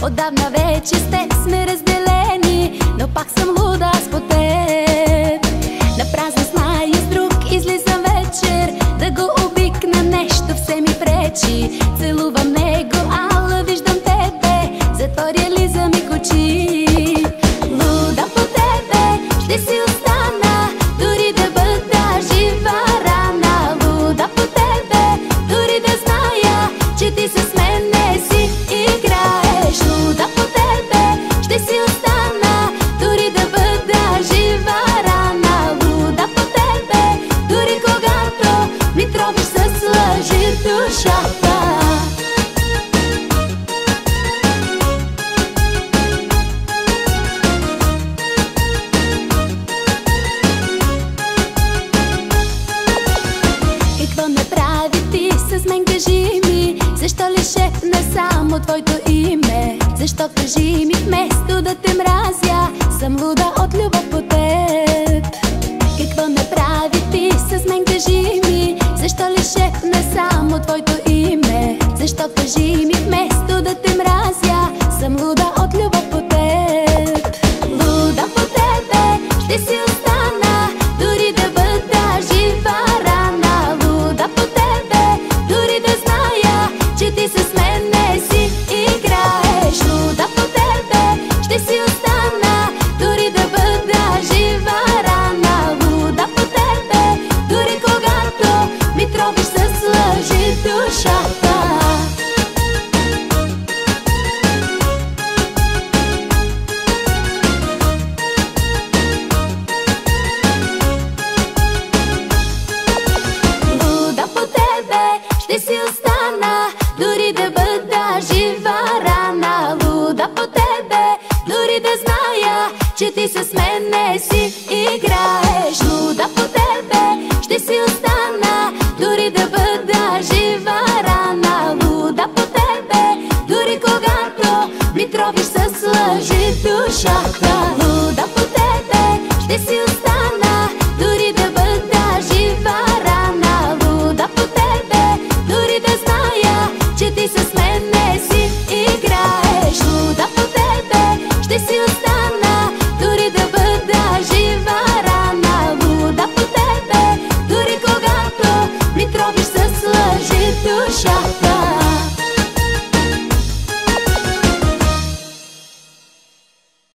Отдавна вече с теб сме разделени, но пак съм луда аз по теб. На празно с мая с друг излизам вечер, да го обикна, нещо все ми пречи. Целувам него, ала виждам тебе, затворя ли за миг очи. Луда по тебе, ще си остана, дори да бъда жива рана. Луда по тебе, дори да зная, че ти с мен не си играеш. Луда по тебе, ще си остана, дори да бъда жива рана. Луда по тебе, дори когато ми тровиш с лъжи душата. Какво направи ти с мен, кажи ми? Защо ли шепна само твоето име? Защо, кажи ми, вместо да те мразя, съм луда от любов по теб? Какво направи ти с мен, кажи ми? Защо ли шепна само твоето име? Защо, кажи ми, вместо да те мразя, съм луда от любов по теб? Луда по тебе, ще си остана, дори да бъда жива рана. Луда по тебе, дори да зная, че ти с мен не си играеш. Луда по тебе, ще си остана, дори да бъда жива рана. Луда по тебе, дори когато ми тровиш с лъжи душата. Луда по тебе, ще си остана, дори да бъда жива рана. Луда по тебе, дори да зная, че ти с мен не си играеш. Луда по тебе, ще си остана, дори да бъда жива рана. Луда по тебе, дори когато ми тровиш с лъжи душата.